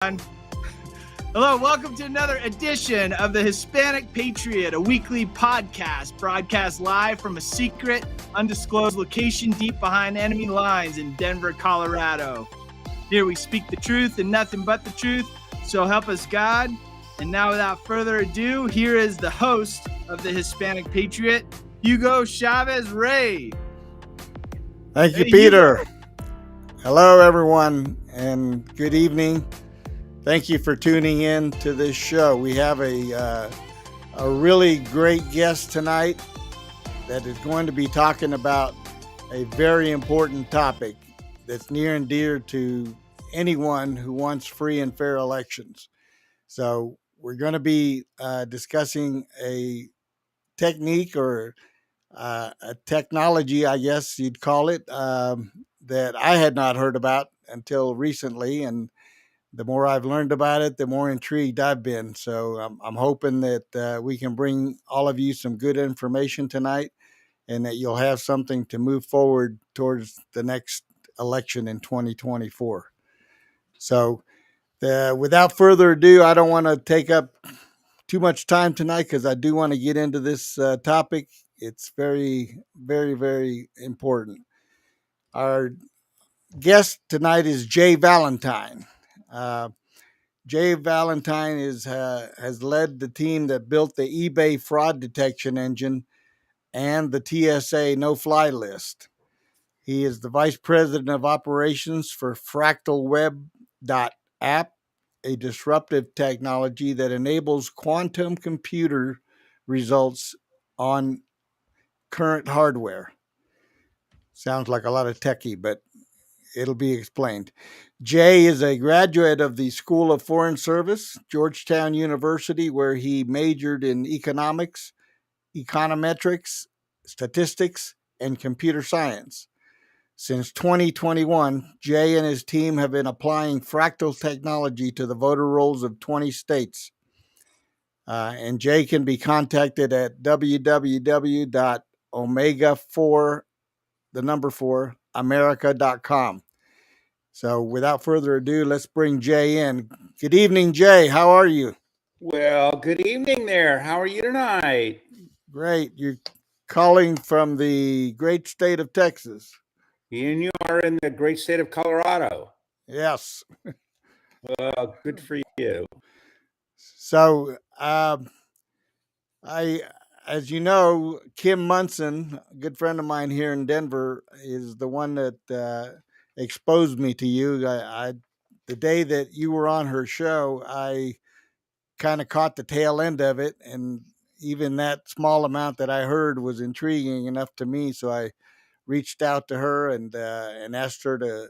Hello, welcome to another edition of the Hispanic Patriot, a weekly podcast broadcast live from a secret, undisclosed location deep behind enemy lines in Denver, Colorado. Here we speak the truth and nothing but the truth, so help us God. And now, without further ado, here is the host of the Hispanic Patriot, Hugo Chavez Ray. Thank you, Peter. Hugo. Hello, everyone, and good evening. Thank you for tuning in to this show. We have a really great guest tonight that is going to be talking about a very important topic that's near and dear to anyone who wants free and fair elections. So we're going to be discussing a technique or a technology, I guess you'd call it, that I had not heard about until recently. And the more I've learned about it, the more intrigued I've been. So I'm hoping that we can bring all of you some good information tonight and that you'll have something to move forward towards the next election in 2024. So without further ado, I don't want to take up too much time tonight because I do want to get into this topic. It's very, very, very important. Our guest tonight is Jay Valentine. Jay Valentine has led the team that built the eBay fraud detection engine and the TSA no-fly list. He is the vice president of operations for Fractal Web.app, a disruptive technology that enables quantum computer results on current hardware. Sounds like a lot of techie, but it'll be explained. Jay is a graduate of the School of Foreign Service, Georgetown University, where he majored in economics, econometrics, statistics, and computer science. Since 2021, Jay and his team have been applying fractal technology to the voter rolls of 20 states. And Jay can be contacted at www.omega4america.com. So without further ado, let's bring Jay in. Good evening, Jay. How are you? Well, good evening there. How are you tonight? Great. You're calling from the great state of Texas. And you are in the great state of Colorado. Yes. Well, good for you. So, as you know, Kim Munson, a good friend of mine here in Denver, is the one that exposed me to you. The day that you were on her show, I kind of caught the tail end of it, and even that small amount that I heard was intriguing enough to me. So I reached out to her and asked her to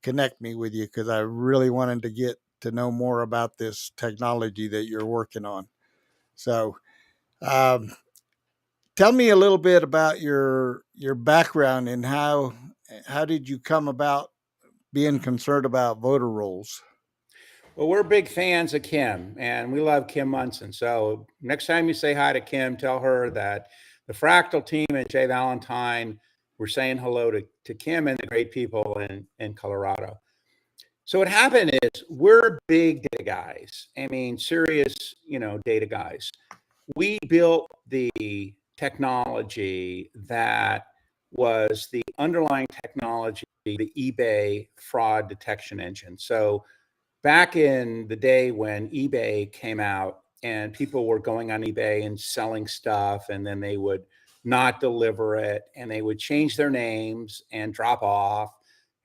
connect me with you because I really wanted to get to know more about this technology that you're working on. So, tell me a little bit about your background and how did you come about being concerned about voter rolls? Well, we're big fans of Kim, and we love Kim Munson. So next time you say hi to Kim, tell her that the Fractal team and Jay Valentine were saying hello to Kim and the great people in Colorado. So what happened is we're big data guys. I mean, serious, data guys. We built the technology that was the underlying technology, the eBay fraud detection engine. So back in the day when eBay came out and people were going on eBay and selling stuff, and then they would not deliver it and they would change their names and drop off,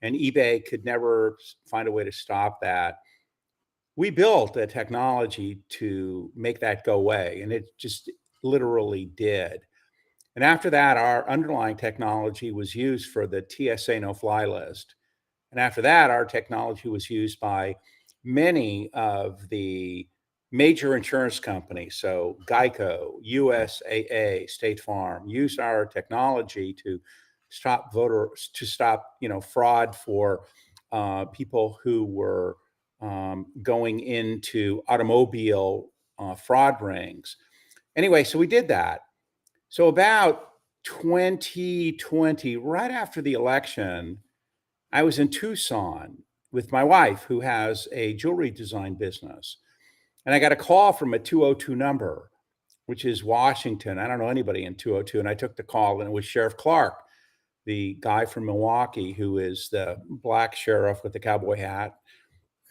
and eBay could never find a way to stop that. We built a technology to make that go away, and it just literally did. And after that, our underlying technology was used for the TSA no-fly list. And after that, our technology was used by many of the major insurance companies. So Geico, USAA, State Farm used our technology to stop fraud for people who were going into automobile fraud rings. Anyway, so we did that. So about 2020, right after the election, I was in Tucson with my wife, who has a jewelry design business. And I got a call from a 202 number, which is Washington. I don't know anybody in 202. And I took the call, and it was Sheriff Clark, the guy from Milwaukee, who is the black sheriff with the cowboy hat.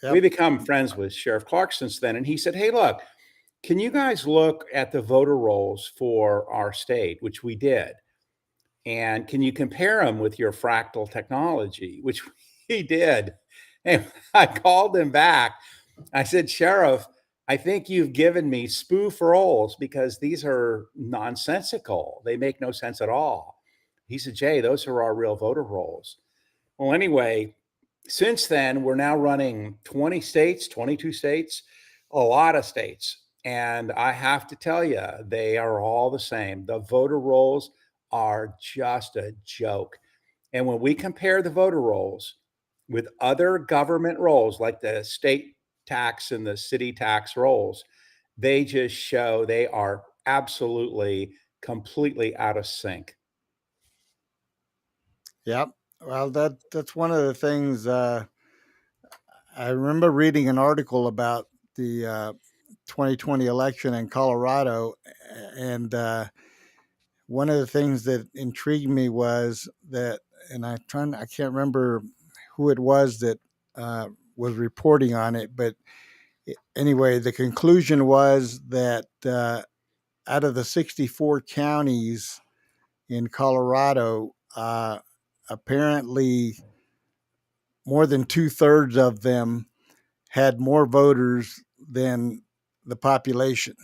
Yep. We become friends with Sheriff Clark since then. And he said, hey, look, can you guys look at the voter rolls for our state, which we did? And can you compare them with your Fractal Technology, which he did? And I called him back. I said, Sheriff, I think you've given me spoof rolls because these are nonsensical. They make no sense at all. He said, Jay, those are our real voter rolls. Well, anyway, since then, we're now running 20 states, 22 states, a lot of states. And I have to tell you, they are all the same. The voter rolls are just a joke. And when we compare the voter rolls with other government rolls, like the state tax and the city tax rolls, they just show they are absolutely, completely out of sync. Yep. Well, that's one of the things. I remember reading an article about the 2020 election in Colorado, and one of the things that intrigued me was that, and I can't remember who it was that was reporting on it, but anyway, the conclusion was that out of the 64 counties in Colorado, apparently more than 2/3 of them had more voters than the population,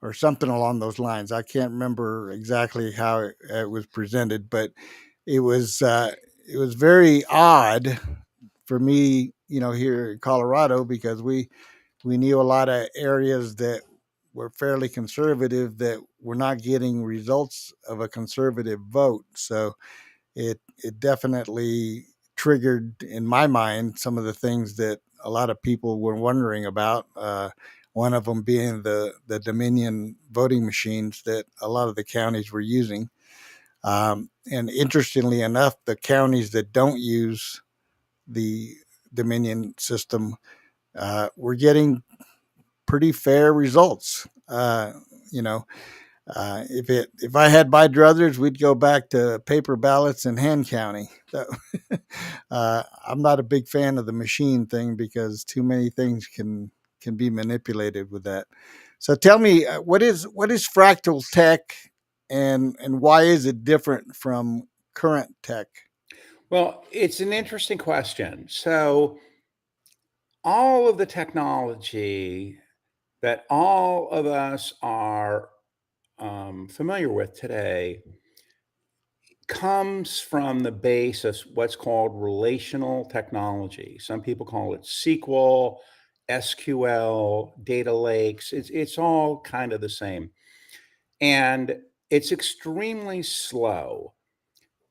or something along those lines. I can't remember exactly how it was presented, but it was very odd for me, here in Colorado, because we knew a lot of areas that were fairly conservative that were not getting results of a conservative vote. So it definitely triggered in my mind some of the things that a lot of people were wondering about. One of them being the Dominion voting machines that a lot of the counties were using. And interestingly enough, the counties that don't use the Dominion system were getting pretty fair results. If I had my druthers, we'd go back to paper ballots and hand counting. So, I'm not a big fan of the machine thing because too many things can be manipulated with that. So tell me, what is fractal tech, and why is it different from current tech? Well, it's an interesting question. So all of the technology that all of us are familiar with today comes from the base of what's called relational technology. Some people call it SQL, SQL, data lakes. It's all kind of the same. And it's extremely slow.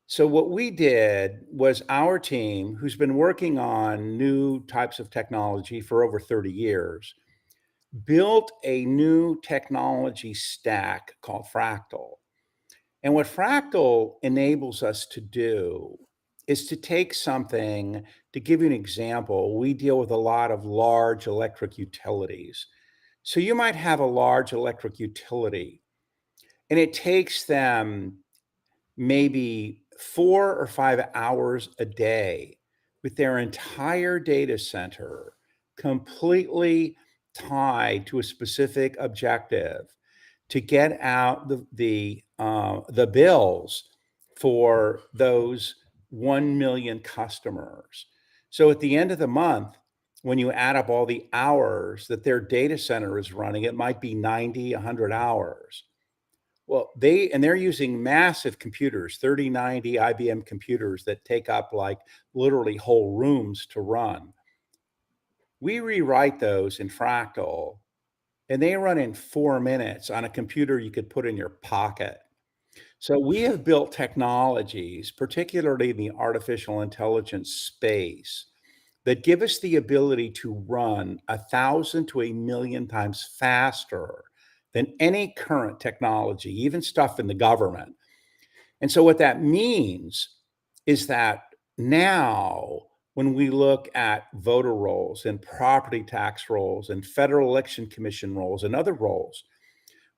So what we did was, our team, who's been working on new types of technology for over 30 years, built a new technology stack called Fractal. And what Fractal enables us to do is to take something, to give you an example, we deal with a lot of large electric utilities. So you might have a large electric utility, and it takes them maybe 4 or 5 hours a day with their entire data center completely tied to a specific objective to get out the bills for those 1 million customers. So at the end of the month, when you add up all the hours that their data center is running, it might be 90, 100 hours. Well, they're using massive computers, 3090 IBM computers that take up like literally whole rooms to run. We rewrite those in Fractal, and they run in 4 minutes on a computer you could put in your pocket. So we have built technologies, particularly in the artificial intelligence space, that give us the ability to run 1,000 to 1,000,000 times faster than any current technology, even stuff in the government. And so what that means is that now when we look at voter rolls and property tax rolls and Federal Election Commission rolls and other rolls,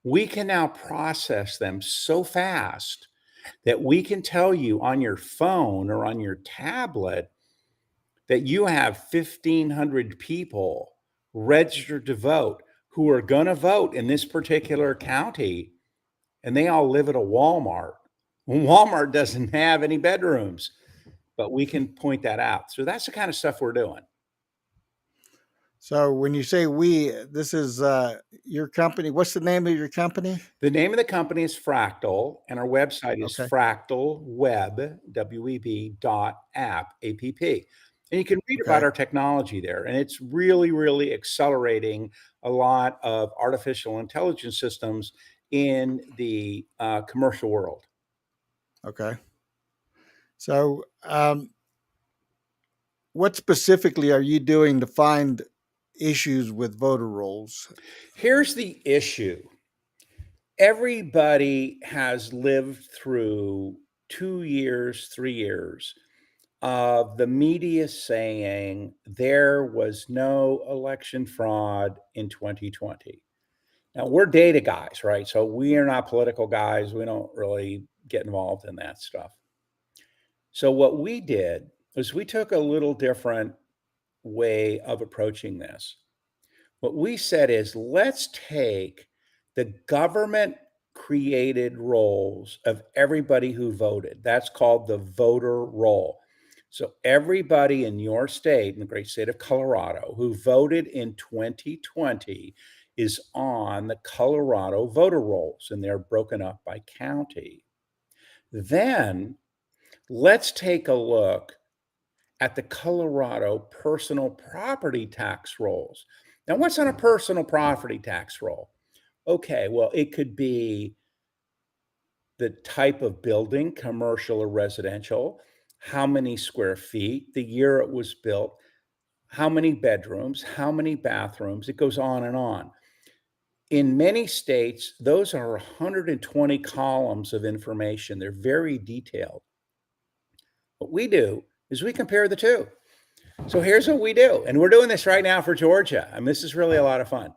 we can now process them so fast that we can tell you on your phone or on your tablet that you have 1,500 people registered to vote who are going to vote in this particular county, and they all live at a Walmart. Walmart doesn't have any bedrooms, but we can point that out. So that's the kind of stuff we're doing. So when you say we, this is your company. What's the name of your company? The name of the company is Fractal, and our website is Okay. fractalweb, web.app, A-P-P. And you can read Okay. about our technology there. And it's really, really accelerating a lot of artificial intelligence systems in the commercial world. Okay. So what specifically are you doing to find issues with voter rolls? Here's the issue. Everybody has lived through 2 years, 3 years of the media saying there was no election fraud in 2020. Now, we're data guys, right? So we are not political guys. We don't really get involved in that stuff. So what we did was we took a little different way of approaching this. What we said is, let's take the government created rolls of everybody who voted. That's called the voter roll. So everybody in your state, in the great state of Colorado, who voted in 2020 is on the Colorado voter rolls, and they're broken up by county. Then let's take a look at the Colorado personal property tax rolls. Now, what's on a personal property tax roll? Okay, well, it could be the type of building, commercial or residential, how many square feet, the year it was built, how many bedrooms, how many bathrooms. It goes on and on. In many states, those are 120 columns of information. They're very detailed. What we do is we compare the two. So here's what we do. And we're doing this right now for Georgia. I mean, this is really a lot of fun.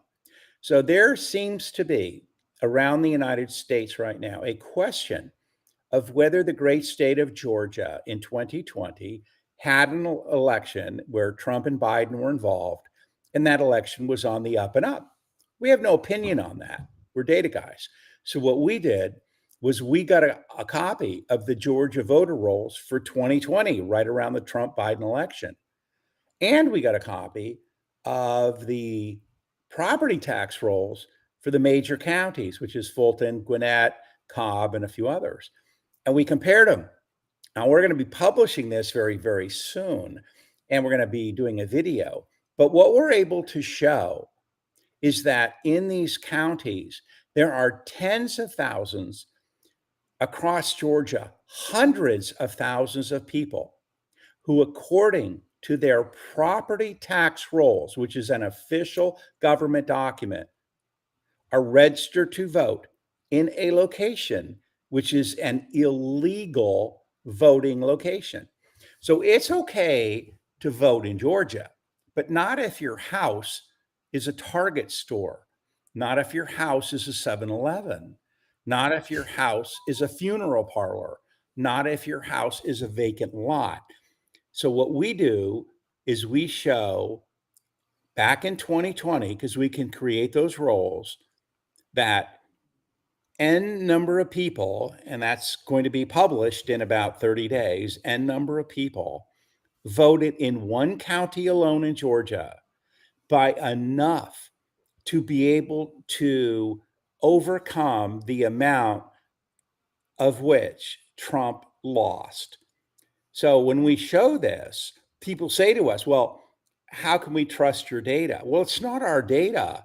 So there seems to be around the United States right now a question of whether the great state of Georgia in 2020 had an election where Trump and Biden were involved, and that election was on the up and up. We have no opinion on that. We're data guys. So what we did was we got a copy of the Georgia voter rolls for 2020, right around the Trump-Biden election. And we got a copy of the property tax rolls for the major counties, which is Fulton, Gwinnett, Cobb, and a few others. And we compared them. Now we're going to be publishing this very, very soon, and we're going to be doing a video. But what we're able to show is that in these counties, there are tens of thousands across Georgia, hundreds of thousands of people who, according to their property tax rolls, which is an official government document, are registered to vote in a location which is an illegal voting location. So it's okay to vote in Georgia, but not if your house is a Target store, not if your house is a 7-Eleven, not if your house is a funeral parlor, not if your house is a vacant lot. So what we do is we show back in 2020, because we can create those rolls, that N number of people, and that's going to be published in about 30 days, N number of people voted in one county alone in Georgia by enough to be able to overcome the amount of which Trump lost. So when we show this, people say to us, well, how can we trust your data? Well, it's not our data.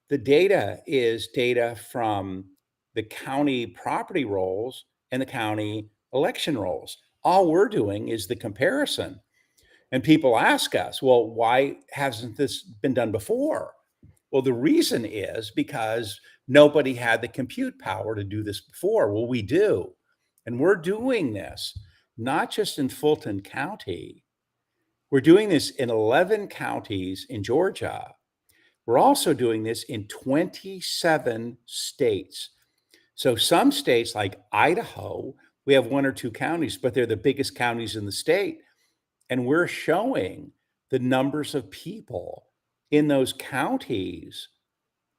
The data is data from the county property rolls and the county election rolls. All we're doing is the comparison. And people ask us, well, why hasn't this been done before? Well, the reason is because nobody had the compute power to do this before. Well, we do. And we're doing this not just in Fulton County, We're doing this in 11 counties in Georgia. We're also doing this in 27 states. So some states like Idaho, we have 1 or 2 counties, but they're the biggest counties in the state. And we're showing the numbers of people in those counties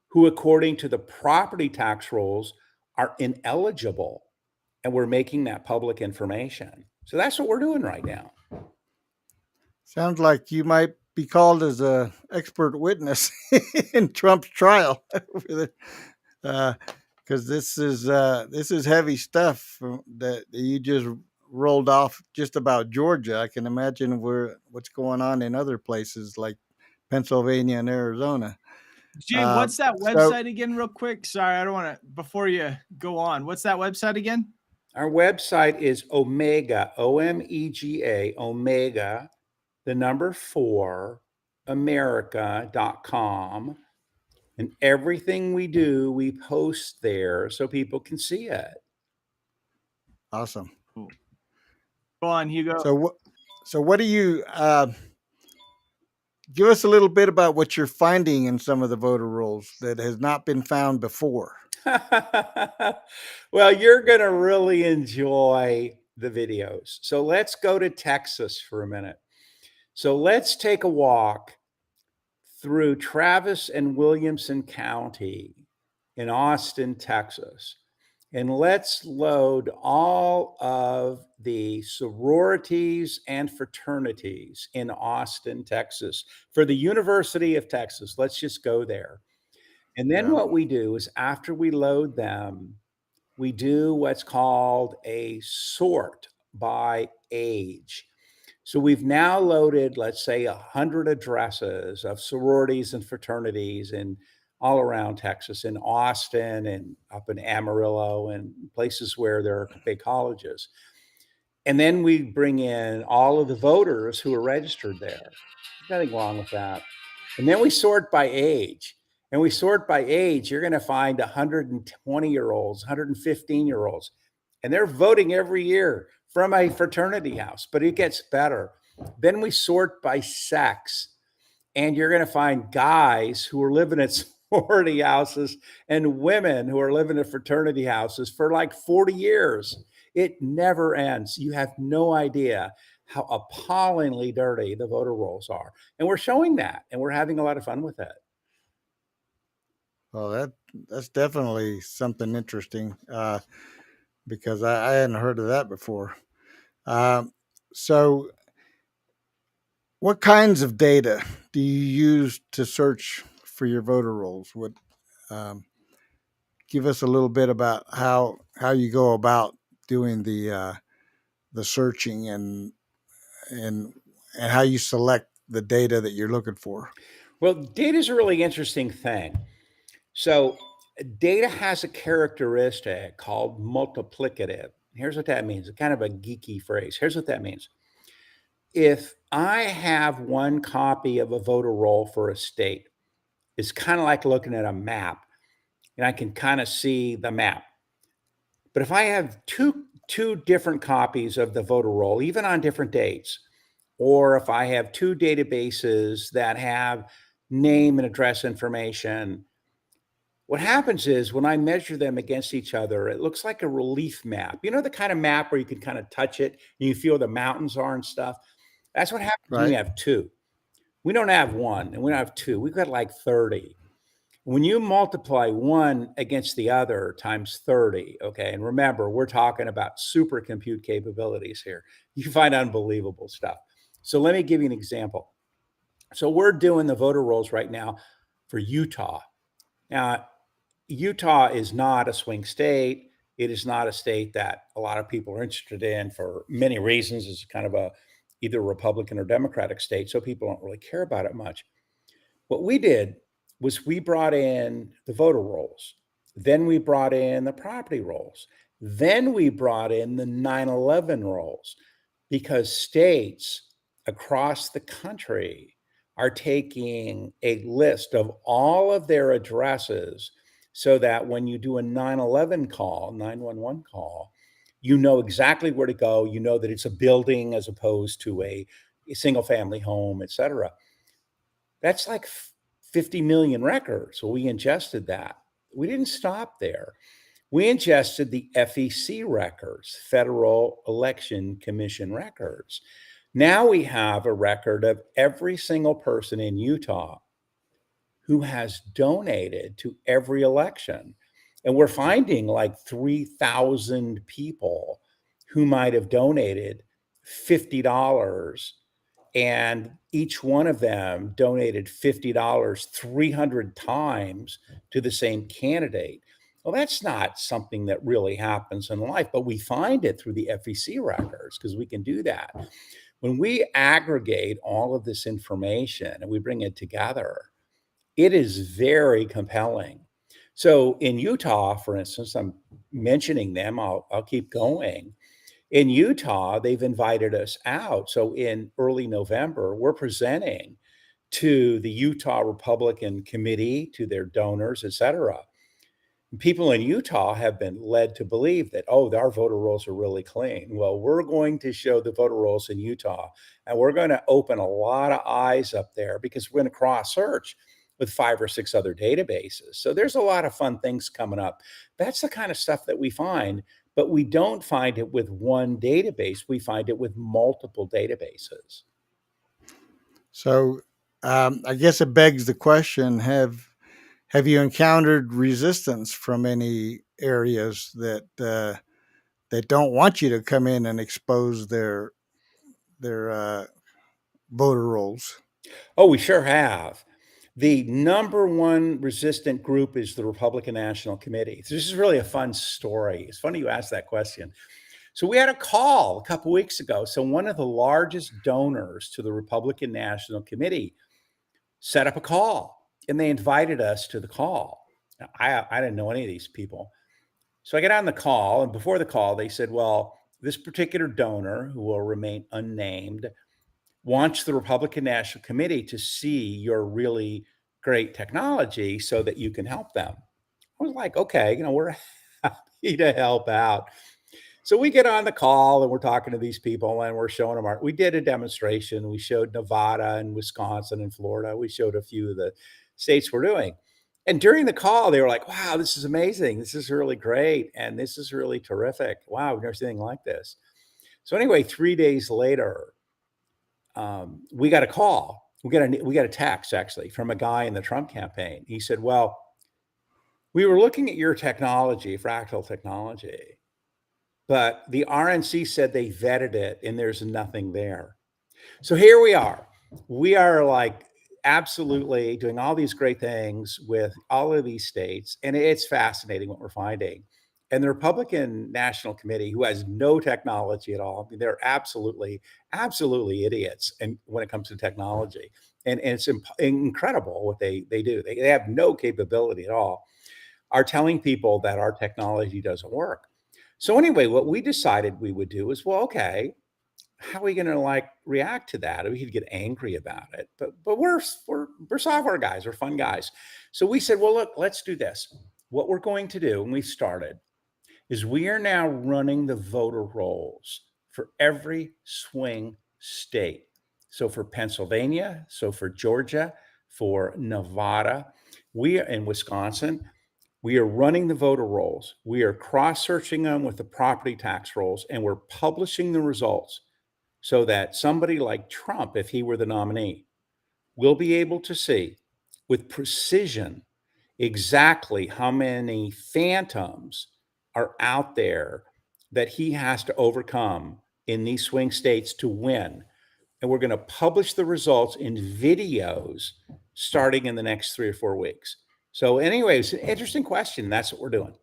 who, according to the property tax rules, are ineligible. And we're making that public information. So that's what we're doing right now. Sounds like you might be called as a expert witness in Trump's trial, because this is heavy stuff that you just rolled off just about Georgia. I can imagine what's going on in other places like Pennsylvania and Arizona. Jay, what's that So website again, real quick? Sorry, I don't want to, before you go on, what's that website again? Our website is Omega, OMEGA, Omega, the number 4, America.com. And everything we do, we post there so people can see it. awesome. Go on, Hugo. So what do you give us a little bit about what you're finding in some of the voter rolls that has not been found before? Well, you're going to really enjoy the videos. So let's go to Texas for a minute. So let's take a walk through Travis and Williamson County in Austin, Texas. And let's load all of the sororities and fraternities in Austin, Texas for the University of Texas. Let's just go there. And then what we do is after we load them, we do what's called a sort by age. So we've now loaded, let's say, 100 addresses of sororities and fraternities in all around Texas, in Austin and up in Amarillo and places where there are big colleges. And then we bring in all of the voters who are registered there. There's nothing wrong with that. And then we sort by age. And we sort by age. You're going to find 120-year-olds, 115-year-olds, and they're voting every year from a fraternity house, but it gets better. Then we sort by sex, and you're going to find guys who are living at sorority houses and women who are living at fraternity houses for like 40 years. It never ends. You have no idea how appallingly dirty the voter rolls are. And we're showing that, and we're having a lot of fun with it. Well, that's definitely something interesting because I hadn't heard of that before. So what kinds of data do you use to search for your voter rolls? Give us a little bit about how you go about doing the searching and how you select the data that you're looking for. Well, data is a really interesting thing. So data has a characteristic called multiplicative. Here's what that means. It's kind of a geeky phrase. Here's what that means. If I have one copy of a voter roll for a state, it's kind of like looking at a map, and I can kind of see the map. But if I have two different copies of the voter roll, even on different dates, or if I have two databases that have name and address information, what happens is when I measure them against each other, it looks like a relief map. You know, the kind of map where you can kind of touch it and you feel the mountains are and stuff. That's what happens when you have two. We don't have one and we don't have two. We've got like 30. When you multiply one against the other times 30, okay, and remember, we're talking about supercompute capabilities here. You find unbelievable stuff. So let me give you an example. So we're doing the voter rolls right now for Utah. Now, Utah is not a swing state. It is not a state that a lot of people are interested in for many reasons. It's kind of a either Republican or Democratic state, so people don't really care about it much. What we did was we brought in the voter rolls. Then we brought in the property rolls. Then we brought in the 9/11 rolls because states across the country are taking a list of all of their addresses so that when you do a 9/11 call, 911 call, you know exactly where to go. You know that it's a building as opposed to a single family home, et cetera. That's like 50 million records. So we ingested that. We didn't stop there. We ingested the FEC records, Federal Election Commission records. Now we have a record of every single person in Utah who has donated to every election. And we're finding like 3,000 people who might have donated $50, and each one of them donated $50 300 times to the same candidate. Well, that's not something that really happens in life, but we find it through the FEC records because we can do that. When we aggregate all of this information and we bring it together, it is very compelling. So in Utah, for instance, I'm mentioning them, I'll keep going. In Utah, they've invited us out. So in early November, we're presenting to the Utah Republican Committee, to their donors, et cetera. People in Utah have been led to believe that, oh, our voter rolls are really clean. Well, we're going to show the voter rolls in Utah, and we're going to open a lot of eyes up there because we're going to cross search with 5 or 6 other databases. So there's a lot of fun things coming up. That's the kind of stuff that we find, but we don't find it with one database. We find it with multiple databases. So I guess it begs the question, have you encountered resistance from any areas that that don't want you to come in and expose their voter rolls? Oh, we sure have. The number one resistant group is the Republican National Committee. So this is really a fun story. It's funny you asked that question. So we had a call a couple weeks ago. So one of the largest donors to the Republican National Committee set up a call, and they invited us to the call. Now, I didn't know any of these people. So I get on the call, and before the call, they said, well, this particular donor, who will remain unnamed, wants the Republican National Committee to see your really great technology so that you can help them. I was like, okay, we're happy to help out. So we get on the call and we're talking to these people and we're showing them we did a demonstration. We showed Nevada and Wisconsin and Florida. We showed a few of the states we're doing. And during the call, they were like, wow, this is amazing. This is really great. And this is really terrific. Wow, we've never seen anything like this. So anyway, 3 days later, we got a call. We got a text actually from a guy in the Trump campaign. He said, well, we were looking at your technology, Fractal Technology, but the RNC said they vetted it and there's nothing there. So here we are. We are like absolutely doing all these great things with all of these states. And it's fascinating what we're finding. And the Republican National Committee, who has no technology at all, I mean, they're absolutely idiots. And when it comes to technology, and it's incredible what they do. They have no capability at all, are telling people that our technology doesn't work. So anyway, what we decided we would do is, well, okay, how are we going to react to that? We could get angry about it, but we're software guys, we're fun guys. So we said, well, look, let's do this. What we're going to do, and we started, is we are now running the voter rolls for every swing state. So for Pennsylvania, so for Georgia, for Nevada, we are in Wisconsin. We are running the voter rolls. We are cross-searching them with the property tax rolls, and we're publishing the results so that somebody like Trump, if he were the nominee, will be able to see with precision exactly how many phantoms are out there that he has to overcome in these swing states to win. And we're going to publish the results in videos starting in the next 3 or 4 weeks. So anyway, it's an interesting question. That's what we're doing.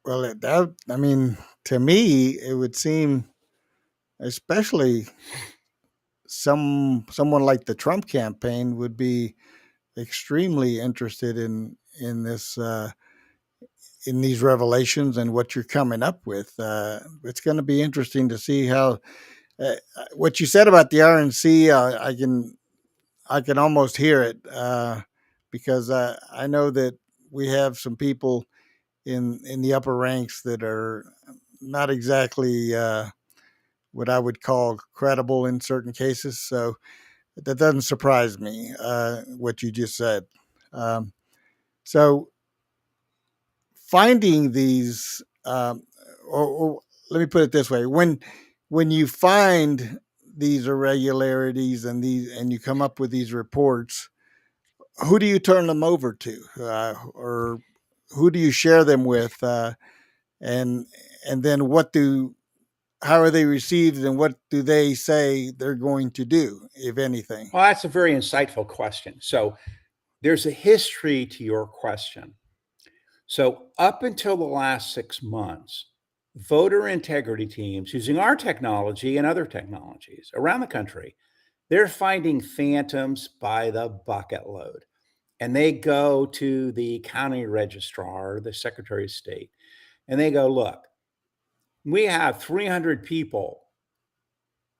Well, I mean, to me, it would seem, especially someone like the Trump campaign would be extremely interested in this in these revelations and what you're coming up with. It's going to be interesting to see how what you said about the RNC. I can almost hear it because I know that we have some people in the upper ranks that are not exactly what I would call credible in certain cases. So that doesn't surprise me, what you just said. Um, so finding these, or let me put it this way: when you find these irregularities and you come up with these reports, who do you turn them over to, or who do you share them with, and then how are they received, and what do they say they're going to do, if anything? Well, that's a very insightful question. So there's a history to your question. So up until the last 6 months, voter integrity teams using our technology and other technologies around the country, they're finding phantoms by the bucket load. And they go to the county registrar, the secretary of state, and they go, look, we have 300 people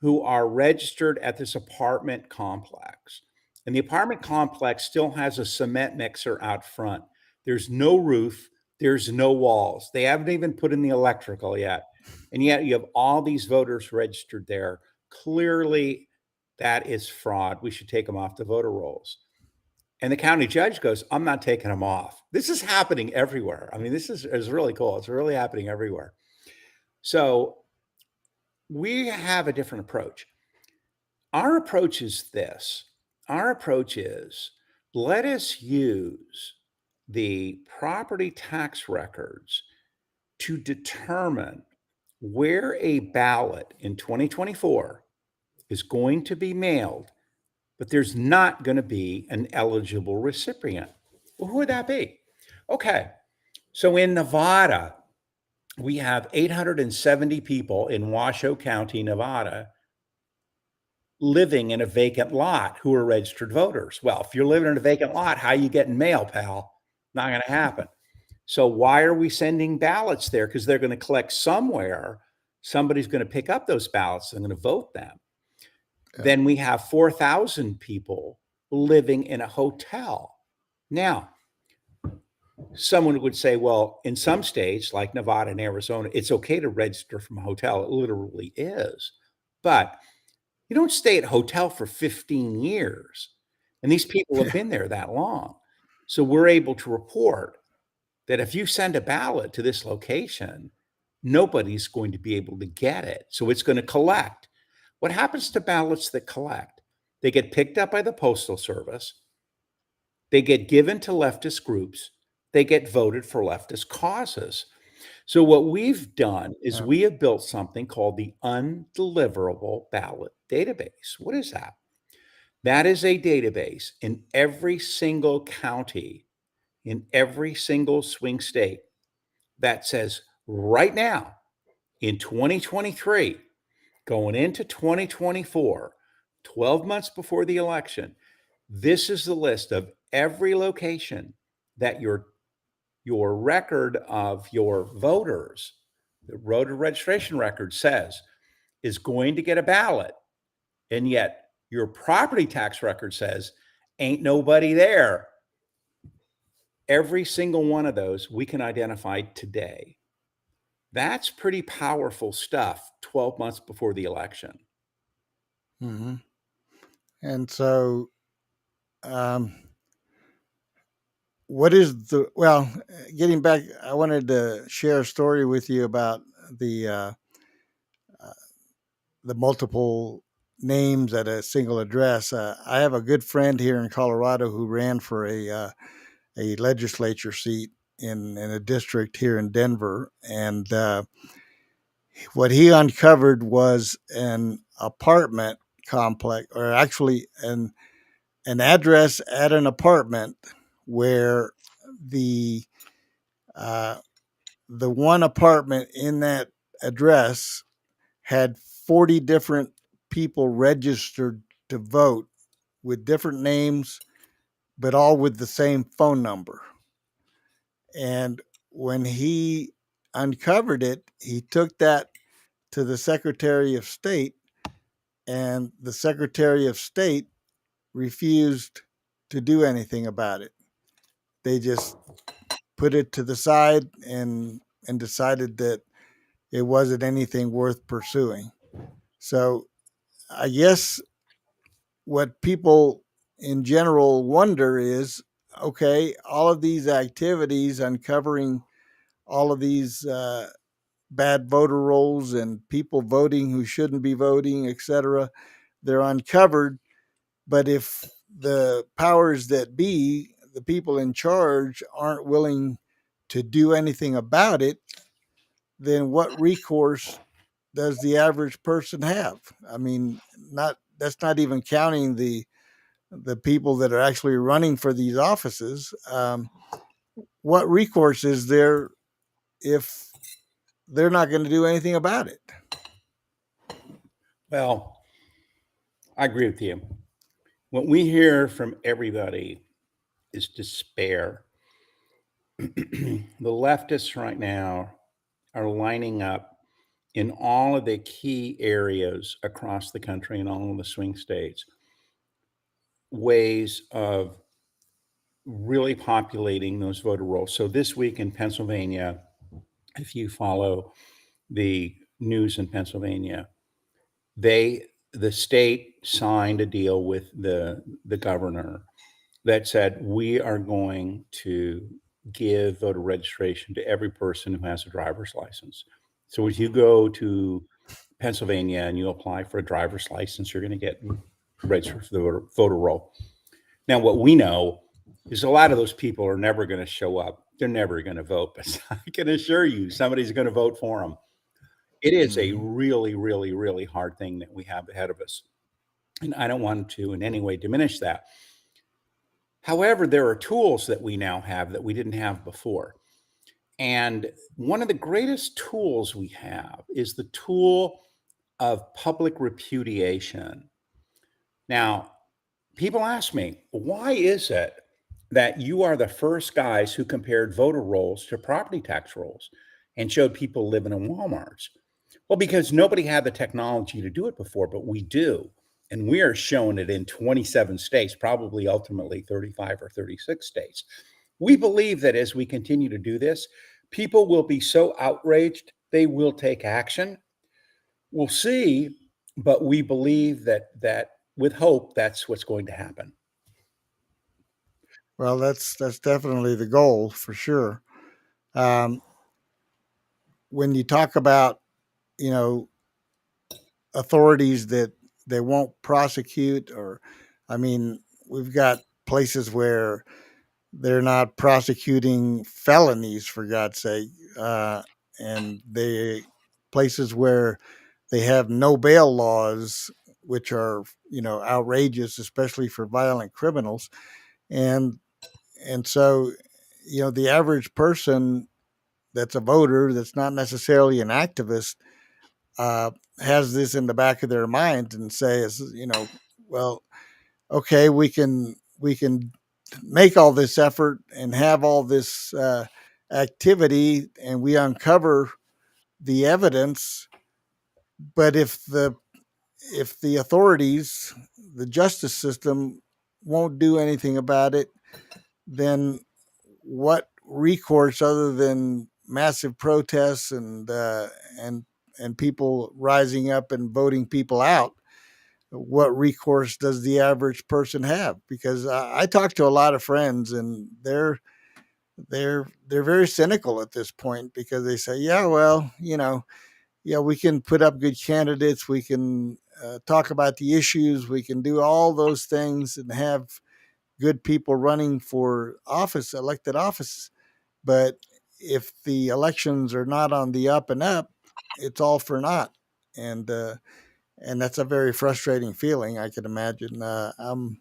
who are registered at this apartment complex. And the apartment complex still has a cement mixer out front. There's no roof, there's no walls. They haven't even put in the electrical yet. And yet you have all these voters registered there. Clearly, that is fraud. We should take them off the voter rolls. And the county judge goes, I'm not taking them off. This is happening everywhere. I mean, this is really cool. It's really happening everywhere. So we have a different approach. Our approach is this. Our approach is, let us use the property tax records to determine where a ballot in 2024 is going to be mailed, but there's not going to be an eligible recipient. Well, who would that be? Okay, so in Nevada, we have 870 people in Washoe County, Nevada, living in a vacant lot who are registered voters. Well, if you're living in a vacant lot, how are you getting mail, pal? Not going to happen. So why are we sending ballots there? Because they're going to collect somewhere. Somebody's going to pick up those ballots and going to vote them. Yeah. Then we have 4,000 people living in a hotel. Now, someone would say, well, in some states like Nevada and Arizona, it's okay to register from a hotel. It literally is. But you don't stay at a hotel for 15 years. And these people have been there that long. So we're able to report that if you send a ballot to this location, nobody's going to be able to get it. So it's going to collect. What happens to ballots that collect? They get picked up by the Postal Service. They get given to leftist groups. They get voted for leftist causes. So what we've done is Yeah. we have built something called the Undeliverable Ballot Database. What is that? That is a database in every single county, in every single swing state that says right now in 2023, going into 2024, 12 months before the election, this is the list of every location that your record of your voters, the voter registration record says, is going to get a ballot. And yet your property tax record says, ain't nobody there. Every single one of those we can identify today. That's pretty powerful stuff 12 months before the election. Mm-hmm. And so, what is getting back, I wanted to share a story with you about the multiple names at a single address. I have a good friend here in Colorado who ran for a legislature seat in a district here in Denver, and what he uncovered was an apartment complex, or actually an address at an apartment where the uh, the one apartment in that address had 40 different people registered to vote with different names, but all with the same phone number. And when he uncovered it, he took that to the Secretary of State, and the Secretary of State refused to do anything about it. They just put it to the side and decided that it wasn't anything worth pursuing. So I guess what people in general wonder is, okay, all of these activities uncovering all of these bad voter rolls and people voting who shouldn't be voting, etc., they're uncovered. But if the powers that be, the people in charge, aren't willing to do anything about it, then what recourse does the average person have? I mean, not that's not even counting the people that are actually running for these offices. What recourse is there if they're not going to do anything about it? Well, I agree with you. What we hear from everybody is despair. The leftists right now are lining up in all of the key areas across the country and all of the swing states ways of really populating those voter rolls. So this week in Pennsylvania, if you follow the news in Pennsylvania, the state signed a deal with the governor that said we are going to give voter registration to every person who has a driver's license. So if you go to Pennsylvania and you apply for a driver's license, you're going to get registered for the voter roll. Now, what we know is a lot of those people are never going to show up. They're never going to vote, but I can assure you somebody's going to vote for them. It is a really, really, really hard thing that we have ahead of us. And I don't want to in any way diminish that. However, there are tools that we now have that we didn't have before. And one of the greatest tools we have is the tool of public repudiation. Now, people ask me, why is it that you are the first guys who compared voter rolls to property tax rolls and showed people living in Walmarts? Well, because nobody had the technology to do it before, but we do. And we are showing it in 27 states, probably ultimately 35 or 36 states. We believe that as we continue to do this, people will be so outraged, they will take action. We'll see, but we believe that with hope, that's what's going to happen. Well, that's definitely the goal for sure. Um, when you talk about, you know, authorities that they won't prosecute, or, I mean, we've got places where they're not prosecuting felonies, for God's sake, and they places where they have no bail laws, which are, you know, outrageous, especially for violent criminals, and so, you know, the average person that's a voter that's not necessarily an activist uh, has this in the back of their mind and says, you know, well, okay, we can make all this effort and have all this activity, and we uncover the evidence, but if the authorities, the justice system, won't do anything about it, then what recourse other than massive protests and people rising up and voting people out? What recourse does the average person have? Because I talk to a lot of friends, and they're very cynical at this point, because they say, yeah, well, you know, yeah, we can put up good candidates, we can talk about the issues, we can do all those things and have good people running for office, elected office. But if the elections are not on the up and up, it's all for naught. And that's a very frustrating feeling, I can imagine. I'm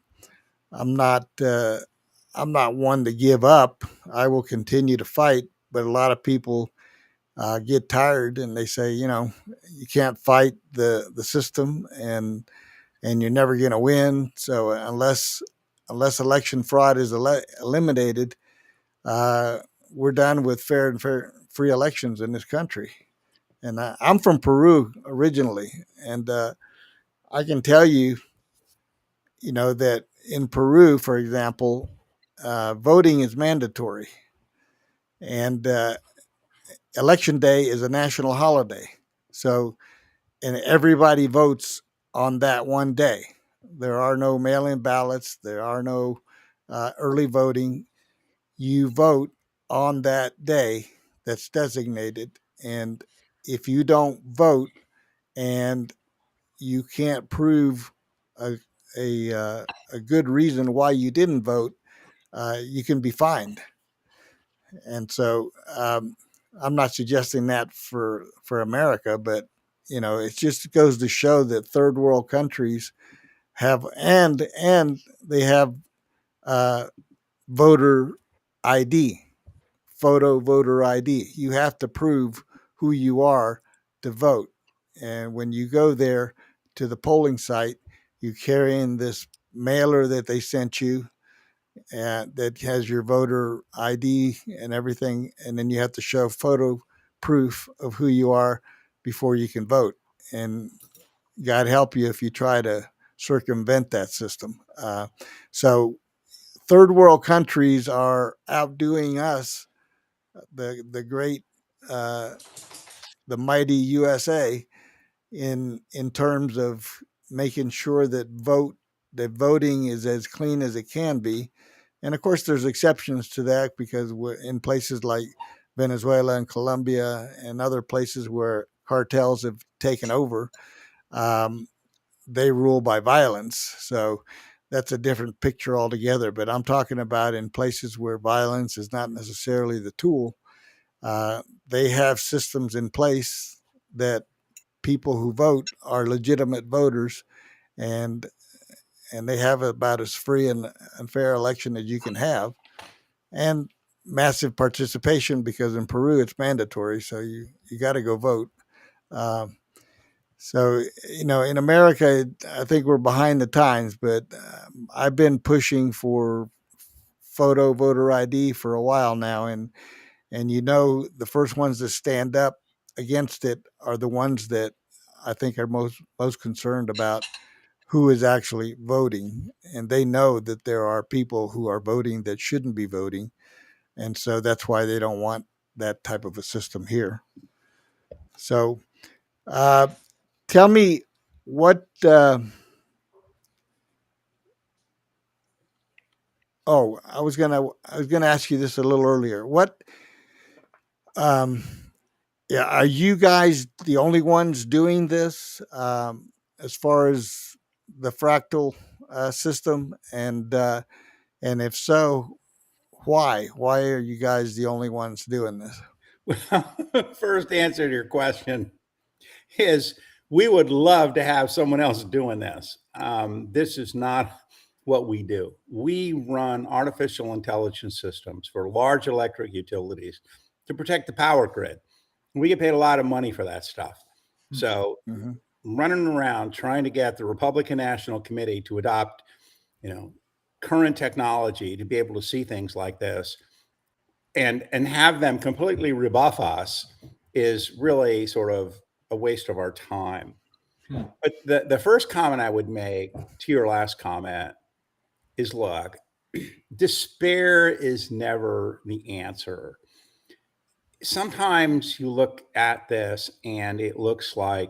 not I'm not one to give up. I will continue to fight, but a lot of people get tired and they say, you know, you can't fight the system, and you're never going to win. So unless election fraud is eliminated, uh, we're done with fair and free elections in this country. And I'm from Peru originally, and I can tell you, you know, that in Peru, for example, voting is mandatory, and election day is a national holiday. So and everybody votes on that one day. There are no mail-in ballots. There are no early voting. You vote on that day that's designated, and if you don't vote and you can't prove a a good reason why you didn't vote, you can be fined. And so I'm not suggesting that for America, but it just goes to show that third world countries have and they have uh, voter ID, photo voter ID. You have to prove who you are to vote. And when you go there to the polling site, you carry in this mailer that they sent you that has your voter ID and everything. And then you have to show photo proof of who you are before you can vote. And God help you if you try to circumvent that system. So third world countries are outdoing us, the great, the mighty USA, in terms of making sure that voting is as clean as it can be. And of course, there's exceptions to that because we're in places like Venezuela and Colombia and other places where cartels have taken over. Um, they rule by violence. So that's a different picture altogether. But I'm talking about in places where violence is not necessarily the tool. They have systems in place that people who vote are legitimate voters, and they have about as free and fair election as you can have, and massive participation because in Peru it's mandatory, so you got to go vote. Um, so in America, I think we're behind the times, but I've been pushing for photo voter ID for a while now, and the first ones to stand up against it are the ones that I think are most concerned about who is actually voting, and they know that there are people who are voting that shouldn't be voting, and so that's why they don't want that type of a system here. So, uh, tell me what. I was gonna ask you this a little earlier. What um, Yeah, are you guys the only ones doing this as far as the fractal system? And if so, why? Why are you guys the only ones doing this? Well, first answer to your question is we would love to have someone else doing this. This is not what we do. We run artificial intelligence systems for large electric utilities to protect the power grid. We get paid a lot of money for that stuff. So Mm-hmm. running around trying to get the Republican National Committee to adopt, you know, current technology to be able to see things like this and have them completely rebuff us is really sort of a waste of our time. But the first comment I would make to your last comment is look, despair is never the answer. Sometimes you look at this and it looks like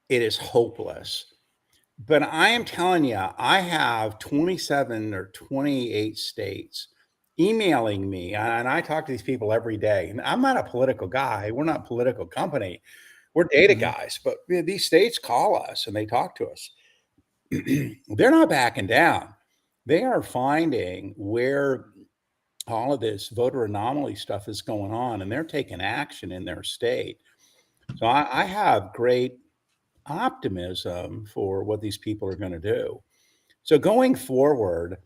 it is hopeless. But I am telling you, I have 27 or 28 states emailing me, and I talk to these people every day. And I'm not a political guy. We're not a political company. We're data Mm-hmm. guys, but these states call us and they talk to us. They're not backing down. They are finding where all of this voter anomaly stuff is going on, and they're taking action in their state. So I have great optimism for what these people are going to do. So going forward,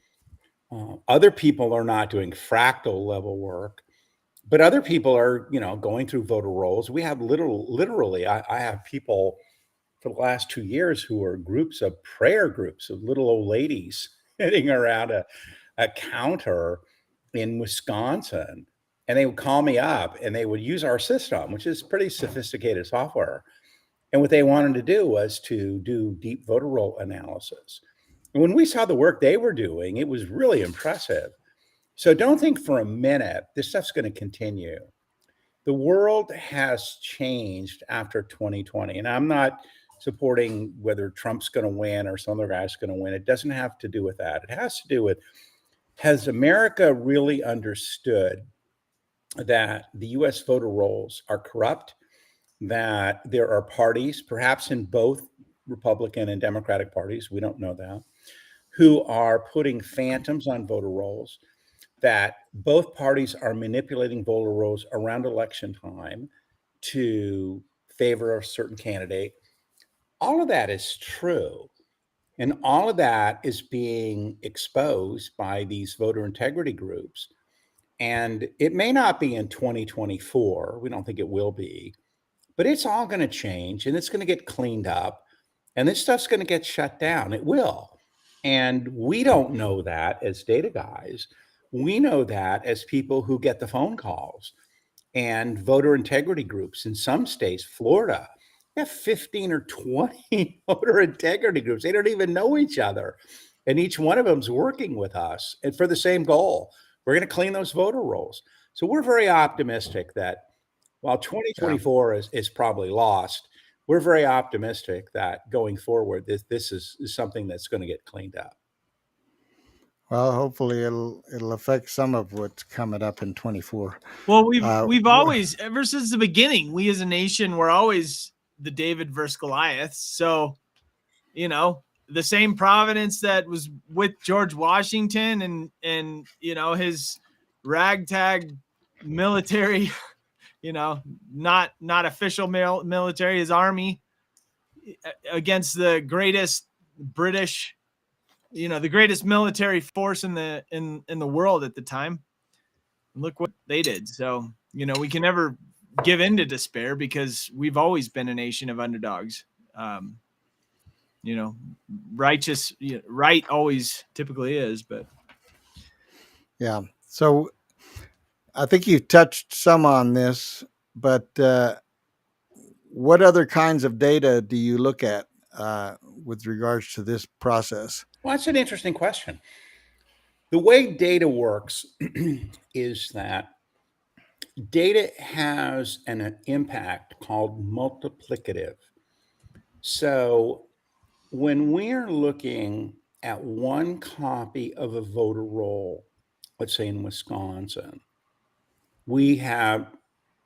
other people are not doing fractal level work, but other people are, going through voter rolls. We have literally, I have people for the last 2 years who are groups of prayer groups of little old ladies sitting around a counter in Wisconsin. And they would call me up and they would use our system, which is pretty sophisticated software. And what they wanted to do was to do deep voter roll analysis. And when we saw the work they were doing, it was really impressive. So don't think for a minute this stuff's going to continue. the world has changed after 2020. And I'm not supporting whether Trump's going to win or some other guy's going to win. It doesn't have to do with that. It has to do with, has America really understood that the US voter rolls are corrupt, that there are parties, perhaps in both Republican and Democratic parties, we don't know that, who are putting phantoms on voter rolls, that both parties are manipulating voter rolls around election time to favor a certain candidate. All of that is true. And all of that is being exposed by these voter integrity groups. And it may not be in 2024. We don't think it will be, but it's all going to change and it's going to get cleaned up and this stuff's going to get shut down. It will. And we don't know that as data guys. We know that as people who get the phone calls and voter integrity groups in some states, Florida, they have 15 or 20 voter integrity groups. They don't even know each other. And each one of them's working with us and for the same goal. We're going to clean those voter rolls. So we're very optimistic that while 2024 is probably lost, we're very optimistic that going forward, this is something that's going to get cleaned up. Well, hopefully it'll affect some of what's coming up in 24. Well, we've always, ever since the beginning, we as a nation were always the David versus Goliath. So, you know, the same Providence that was with George Washington and you know, his ragtag military, you know, not official military, his army, against the greatest British, you know, the greatest military force in the world at the time. Look what they did. So, you know, we can never give in to despair because we've always been a nation of underdogs. You know, right always typically is, but yeah. So I think you touched some on this, but what other kinds of data do you look at with regards to this process? Well, that's an interesting question. The way data works is that data has an impact called multiplicative. So when we're looking at one copy of a voter roll, let's say in Wisconsin, we have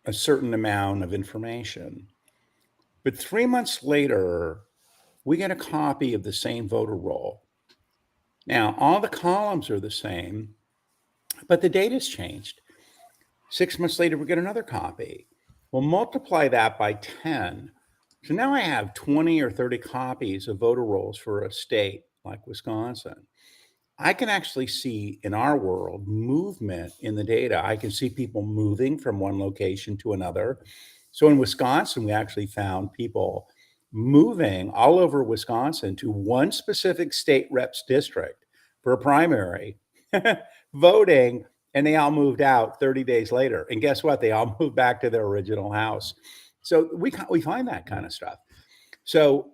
a certain amount of information. But 3 months later, we get a copy of the same voter roll. Now, all the columns are the same, but the data's changed. 6 months later, we get another copy. We'll multiply that by 10. So now I have 20 or 30 copies of voter rolls for a state like Wisconsin. I can actually see in our world movement in the data. I can see people moving from one location to another. So in Wisconsin, we actually found people moving all over Wisconsin to one specific state rep's district for a primary, voting, and they all moved out 30 days later. And guess what? They all moved back to their original house. So we find that kind of stuff. So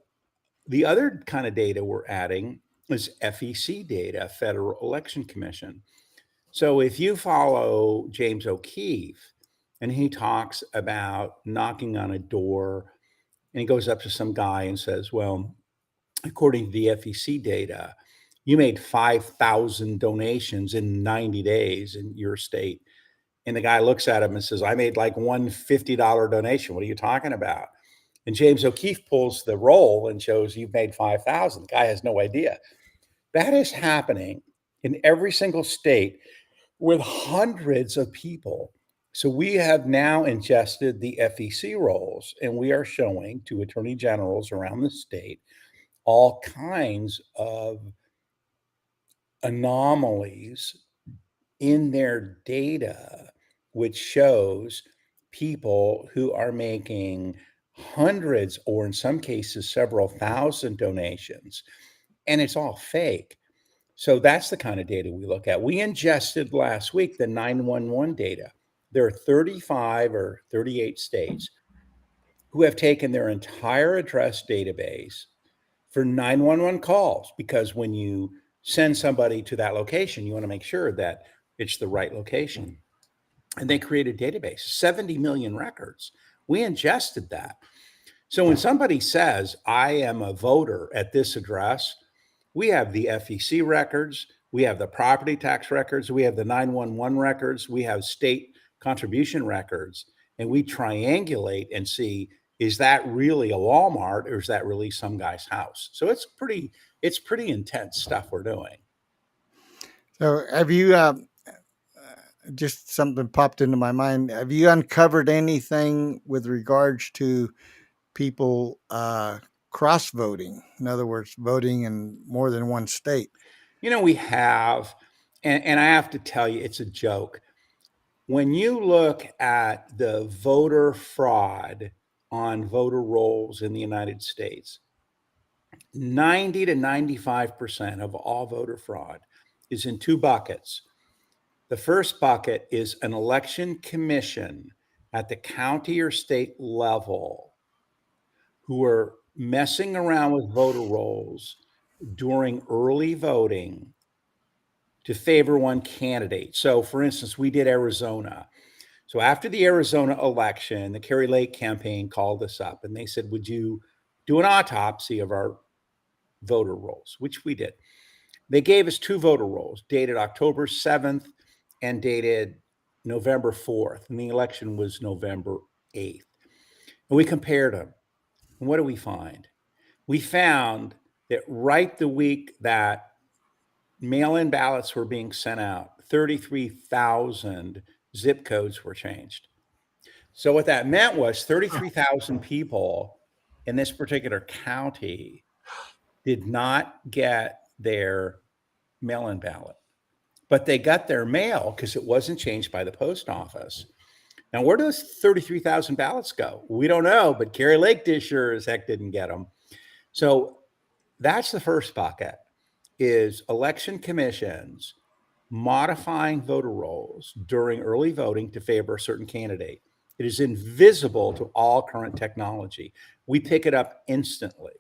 the other kind of data we're adding is FEC data, Federal Election Commission. So if you follow James O'Keefe, and he talks about knocking on a door, and he goes up to some guy and says, well, according to the FEC data, you made 5,000 donations in 90 days in your state. And the guy looks at him and says, I made like one $50 donation. What are you talking about? And James O'Keefe pulls the roll and shows you've made 5,000. The guy has no idea. That is happening in every single state with hundreds of people. So we have now ingested the FEC rolls, and we are showing to attorney generals around the state all kinds of anomalies in their data, which shows people who are making hundreds or in some cases several thousand donations, and it's all fake. So that's the kind of data we look at. We ingested last week the 911 data. There are 35 or 38 states who have taken their entire address database for 911 calls, because when you send somebody to that location, you want to make sure that it's the right location. and they created a database, 70 million records. We ingested that. So when somebody says, I am a voter at this address, we have the FEC records, we have the property tax records, we have the 911 records, we have state contribution records, and we triangulate and see, is that really a Walmart or is that really some guy's house? So it's pretty intense stuff we're doing. So have you, just something popped into my mind. Have you uncovered anything with regards to people cross voting? In other words, voting in more than one state? We have, and I have to tell you, it's a joke. When you look at the voter fraud on voter rolls in the United States, 90 to 95% of all voter fraud is in two buckets. The first bucket is an election commission at the county or state level who are messing around with voter rolls during early voting to favor one candidate. So, for instance, we did Arizona. So after the Arizona election, the Kerry Lake campaign called us up and they said, would you do an autopsy of our voter rolls, which we did. They gave us two voter rolls dated October 7th and dated November 4th. And the election was November 8th. And we compared them. And what do we find? We found that right the week that mail-in ballots were being sent out, 33,000 zip codes were changed. So what that meant was 33,000 people in this particular county did not get their mail-in ballot, but they got their mail because it wasn't changed by the post office. Now, where do those 33,000 ballots go? We don't know, but Kerry Lake sure as heck didn't get them. So that's the first bucket, is election commissions modifying voter rolls during early voting to favor a certain candidate. It is invisible to all current technology. We pick it up instantly.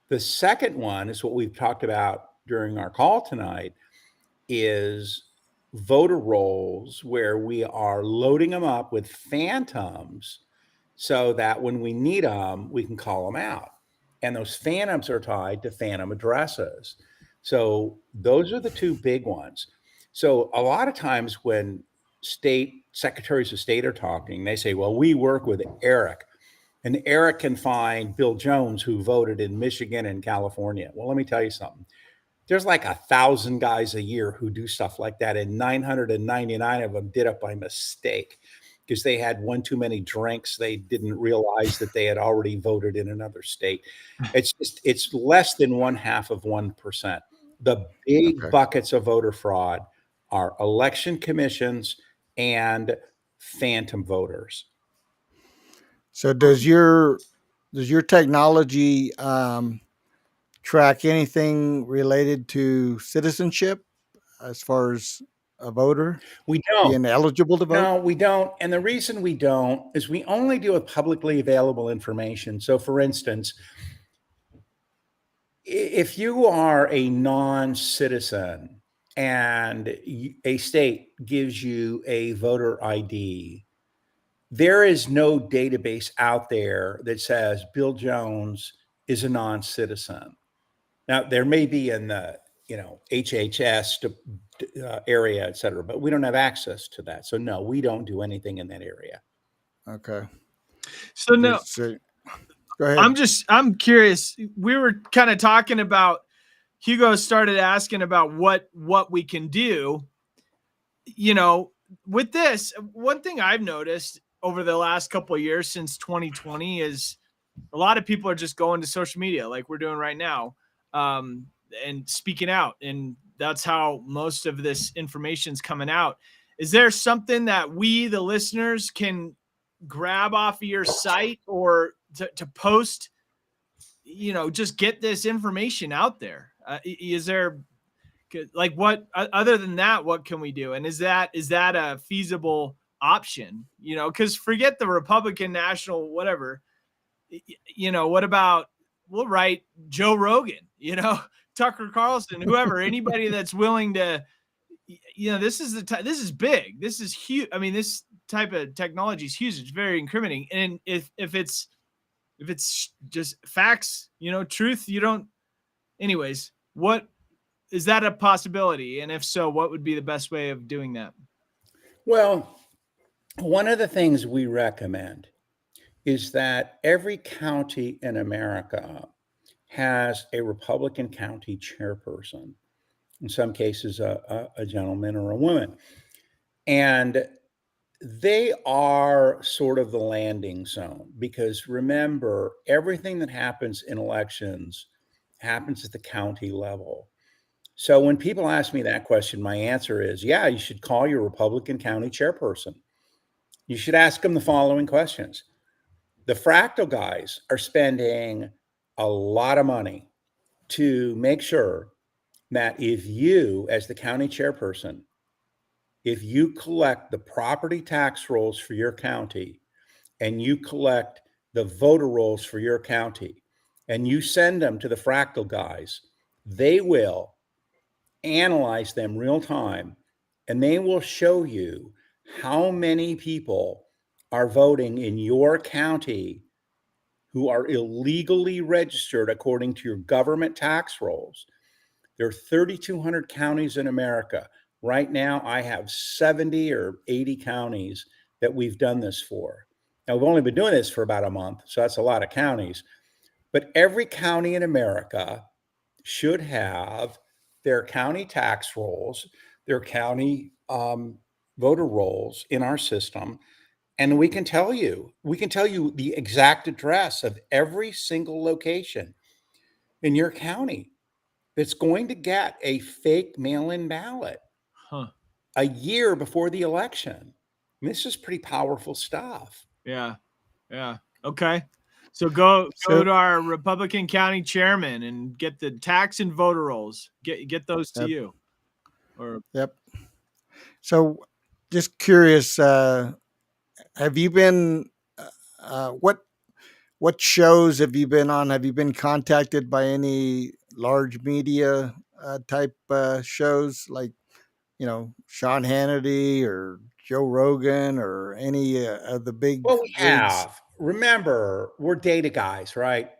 The second one is what we've talked about during our call tonight, is voter rolls where we are loading them up with phantoms so that when we need them, we can call them out. And those phantoms are tied to phantom addresses. So those are the two big ones. So a lot of times when state secretaries of state are talking, they say, well, we work with Eric. And Eric can find Bill Jones, who voted in Michigan and California. Well, let me tell you something. There's like 1,000 guys a year who do stuff like that, and 999 of them did it by mistake because they had one too many drinks. They didn't realize that they had already voted in another state. It's less than 0.5%. The big buckets of voter fraud are election commissions and phantom voters. So does your technology track anything related to citizenship as far as a voter? We don't. Being eligible to vote? No, we don't. And the reason we don't is we only deal with publicly available information. So for instance, if you are a non-citizen and a state gives you a voter ID, there is no database out there that says Bill Jones is a non-citizen. Now, there may be in the, HHS area, et cetera, but we don't have access to that. So no, we don't do anything in that area. Okay. So no, go ahead. I'm curious. We were kind of talking about, Hugo started asking about what we can do, with this. One thing I've noticed over the last couple of years since 2020 is a lot of people are just going to social media like we're doing right now, and speaking out. And that's how most of this information is coming out. Is there something that we, the listeners, can grab off of your site or to post, just get this information out there? Is there what, other than that, what can we do? And is that a feasible option? Because forget the Republican National, whatever, what about, we'll write Joe Rogan, Tucker Carlson, whoever, anybody that's willing to, this is this is big. This is huge. I mean, this type of technology is huge. It's very incriminating. And if it's just facts, truth, you don't. Anyways, what is that a possibility? And if so, what would be the best way of doing that? Well, one of the things we recommend is that every county in America has a Republican county chairperson, in some cases, a gentleman or a woman. And they are sort of the landing zone because remember, everything that happens in elections happens at the county level. So when people ask me that question, my answer is, yeah, you should call your Republican county chairperson. You should ask them the following questions. The Fractal guys are spending a lot of money to make sure that if you, as the county chairperson, if you collect the property tax rolls for your county and you collect the voter rolls for your county and you send them to the Fractal guys, they will analyze them real time and they will show you how many people are voting in your county who are illegally registered according to your government tax rolls. There are 3,200 counties in America. Right now, I have 70 or 80 counties that we've done this for. Now, we've only been doing this for about a month, so that's a lot of counties. But every county in America should have their county tax rolls, their county voter rolls in our system. And we can tell you the exact address of every single location in your county that's going to get a fake mail-in ballot a year before the election. And this is pretty powerful stuff. Yeah. Okay. So go to our Republican county chairman and get the tax and voter rolls. Get those to you. Yep. So, just curious, have you been? What shows have you been on? Have you been contacted by any large media type shows like, Sean Hannity or Joe Rogan or any of the big Well, we wigs? have. Remember, we're data guys, right?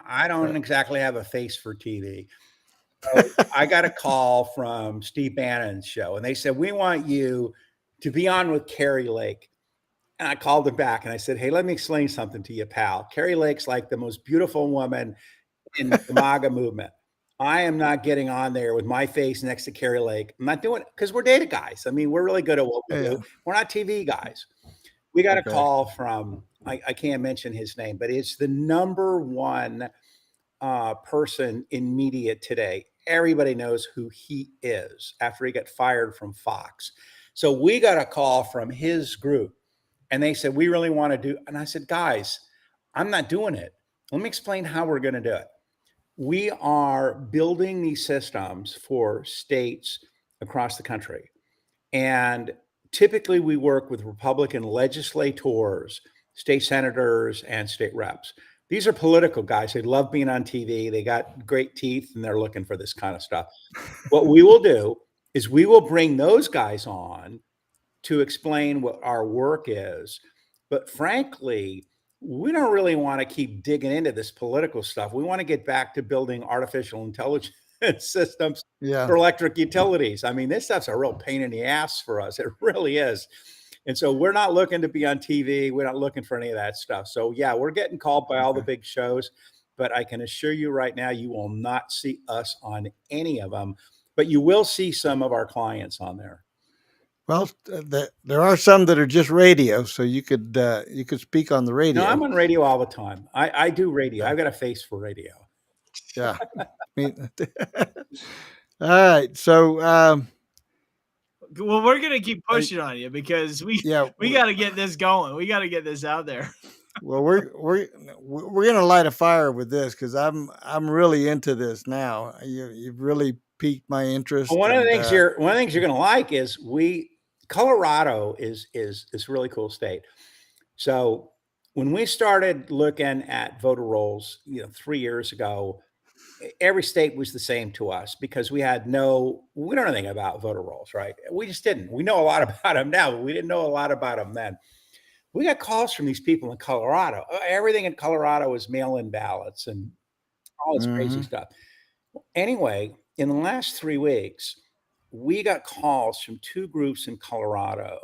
I don't exactly have a face for TV. So I got a call from Steve Bannon's show, and they said, we want you to be on with Carrie Lake. And I called him back and I said, hey, let me explain something to you, pal. Carrie Lake's like the most beautiful woman in the MAGA movement. I am not getting on there with my face next to Carrie Lake. I'm not doing it because we're data guys. I mean, we're really good at what we do. We're not TV guys. We got a call from, I can't mention his name, but it's the number one person in media today. Everybody knows who he is after he got fired from Fox. So we got a call from his group and they said, we really want to do, and I said, guys, I'm not doing it. Let me explain how we're going to do it. We are building these systems for states across the country. And typically we work with Republican legislators, state senators, and state reps. These are political guys. They love being on TV. They got great teeth and they're looking for this kind of stuff. What we will do is we will bring those guys on to explain what our work is. But frankly, we don't really want to keep digging into this political stuff. We want to get back to building artificial intelligence systems for electric utilities. I mean, this stuff's a real pain in the ass for us. It really is. And so we're not looking to be on TV. We're not looking for any of that stuff. So yeah, we're getting called by all the big shows, but I can assure you right now, you will not see us on any of them, but you will see some of our clients on there. Well, there are some that are just radio, so you could speak on the radio. No, I'm on radio all the time. I do radio. I've got a face for radio. Yeah. All right. So, well, we're gonna keep pushing on you because we got to get this going. We got to get this out there. Well, we're gonna light a fire with this because I'm really into this now. You've really piqued my interest. Well, one of the things you're going to like is Colorado is a really cool state. So when we started looking at voter rolls, 3 years ago, every state was the same to us because we don't know anything about voter rolls, right? We just didn't. We know a lot about them now, but we didn't know a lot about them then. We got calls from these people in Colorado. Everything in Colorado is mail-in ballots and all this crazy stuff. Anyway, in the last 3 weeks, we got calls from 2 groups in Colorado,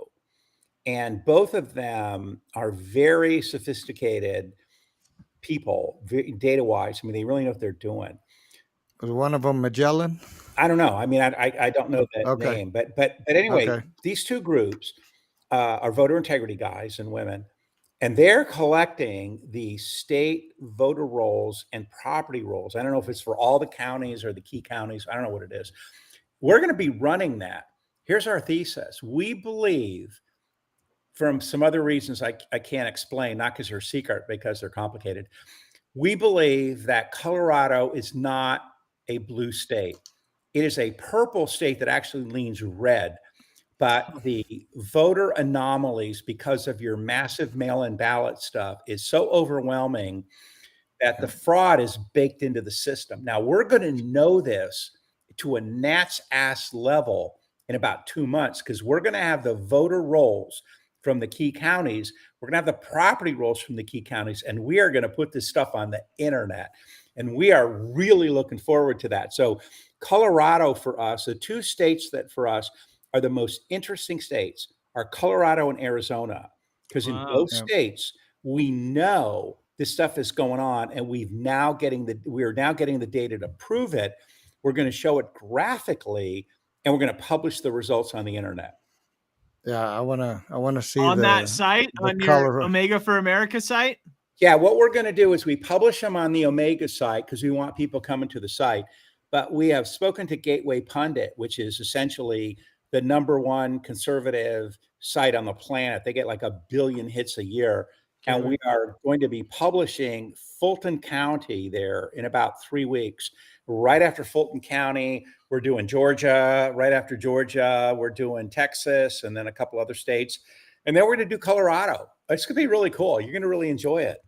and both of them are very sophisticated people, data-wise. I mean, they really know what they're doing. Was one of them Magellan? I don't know. I mean, I don't know the name, but anyway, these 2 groups are voter integrity guys and women, and they're collecting the state voter rolls and property rolls. I don't know if it's for all the counties or the key counties. I don't know what it is. We're going to be running that. Here's our thesis. We believe, from some other reasons I can't explain, not because they're secret, because they're complicated. We believe that Colorado is not a blue state. It is a purple state that actually leans red. But the voter anomalies, because of your massive mail-in ballot stuff, is so overwhelming that the fraud is baked into the system. Now, we're going to know this to a gnat's ass level in about 2 months, because we're going to have the voter rolls from the key counties. We're going to have the property rolls from the key counties, and we are going to put this stuff on the internet. And we are really looking forward to that. So Colorado, for us, the 2 states that for us are the most interesting states are Colorado and Arizona, because in both states, we know this stuff is going on, and we are now getting the data to prove it. We're going to show it graphically, and we're going to publish the results on the internet. Yeah, I want to see on that site, on your Omega for America site. Yeah, what we're going to do is we publish them on the Omega site because we want people coming to the site. But we have spoken to Gateway Pundit, which is essentially the #1 conservative site on the planet. They get like 1 billion hits a year. And we are going to be publishing Fulton County there in about 3 weeks. Right after Fulton County, we're doing Georgia. Right after Georgia, we're doing Texas, and then a couple other states. And then we're going to do Colorado. It's going to be really cool. You're going to really enjoy it.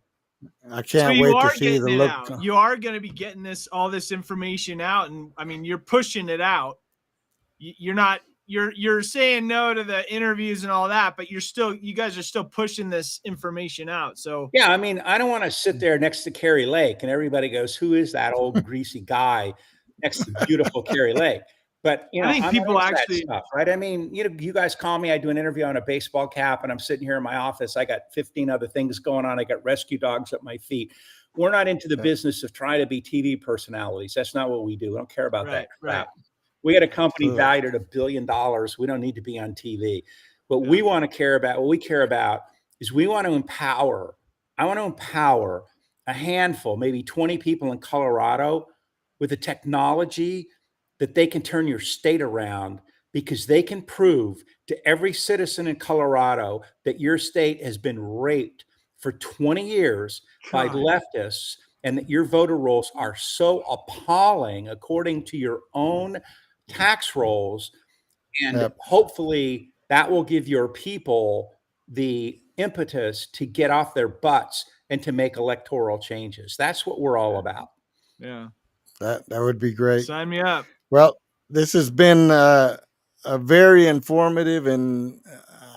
I can't wait to see the look. You are going to be getting all this information out. And I mean, you're pushing it out. You're saying no to the interviews and all that, but you guys are still pushing this information out. So yeah, I mean, I don't want to sit there next to Carrie Lake and everybody goes, who is that old greasy guy next to beautiful Carrie Lake? But I think people actually stuff, right? I mean, you guys call me, I do an interview on a baseball cap, and I'm sitting here in my office. I got 15 other things going on. I got rescue dogs at my feet. We're not into the business of trying to be TV personalities. That's not what we do. We don't care about that crap. We got a company valued at $1 billion. We don't need to be on TV. What we care about is we want to empower. I want to empower a handful, maybe 20 people in Colorado with the technology that they can turn your state around, because they can prove to every citizen in Colorado that your state has been raped for 20 years by leftists, and that your voter rolls are so appalling according to your own tax rolls. And hopefully that will give your people the impetus to get off their butts and to make electoral changes. That's what we're all about. Yeah. That would be great. Sign me up. Well, this has been a very informative, and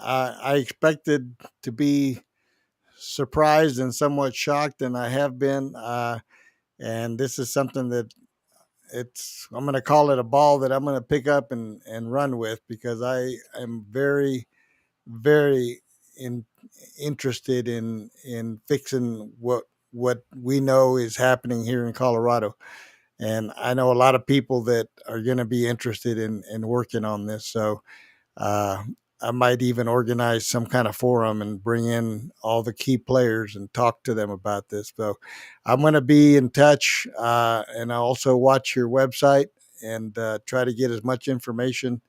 I expected to be surprised and somewhat shocked, and I have been. And this is something that I'm going to call it a ball that I'm going to pick up and run with, because I am very, very interested in fixing what we know is happening here in Colorado. And I know a lot of people that are going to be interested in working on this. So I might even organize some kind of forum and bring in all the key players and talk to them about this. So I'm going to be in touch, and I'll also watch your website and try to get as much information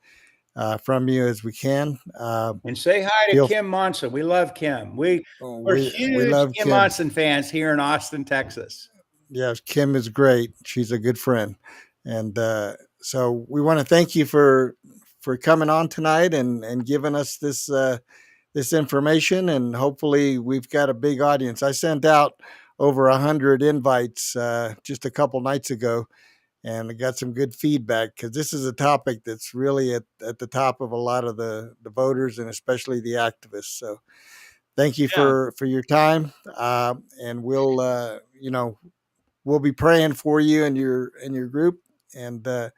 from you as we can. And say hi to Kim Monson. We love Kim. We're huge we love Kim Monson fans here in Austin, Texas. Yes, Kim is great. She's a good friend. And so we want to thank you for coming on tonight and giving us this information. And hopefully we've got a big audience. I sent out over 100 invites just a couple nights ago, and I got some good feedback because this is a topic that's really at the top of a lot of the voters and especially the activists. So thank you for your time, and we'll be praying for you and your group, and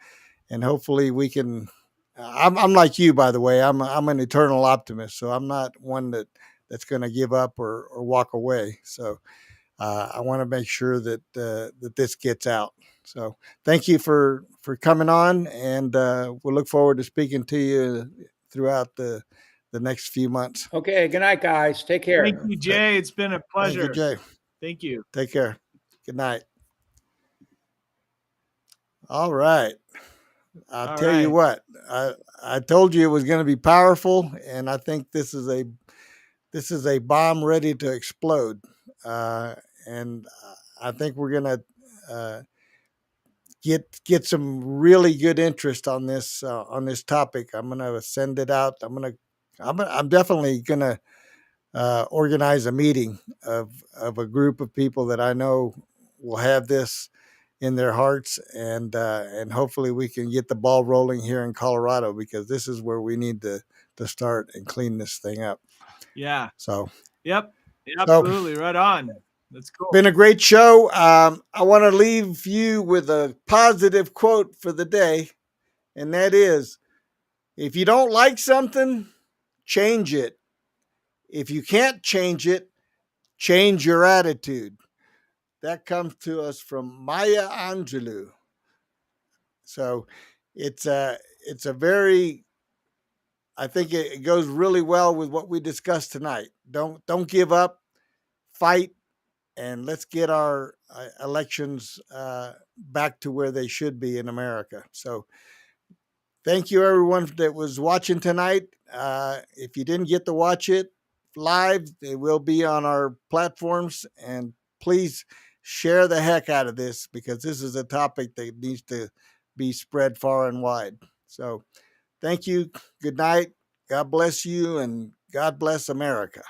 hopefully we can. I'm like you, by the way. I'm an eternal optimist, so I'm not one that's going to give up or walk away. So I want to make sure that that this gets out. So thank you for coming on, and we'll look forward to speaking to you throughout the next few months. Okay. Good night, guys. Take care. Thank you, Jay. It's been a pleasure. Thank you, Jay. Thank you. Take care. Good night. All right. I'll tell you what. I told you it was going to be powerful, and I think this is a bomb ready to explode. And I think we're going to get some really good interest on this topic. I'm going to send it out. I'm definitely going to organize a meeting of a group of people that I know will have this in their hearts, and hopefully we can get the ball rolling here in Colorado, because this is where we need to start and clean this thing up. Yeah. So. Yep. Absolutely. Right on. That's cool. Been a great show. I want to leave you with a positive quote for the day, and that is, if you don't like something, change it. If you can't change it, change your attitude. That comes to us from Maya Angelou. So it's a very, I think it goes really well with what we discussed tonight. Don't give up, fight, and let's get our elections back to where they should be in America. So thank you, everyone that was watching tonight. If you didn't get to watch it live, it will be on our platforms. And please share the heck out of this, because this is a topic that needs to be spread far and wide. So thank you. Good night. God bless you, and God bless America.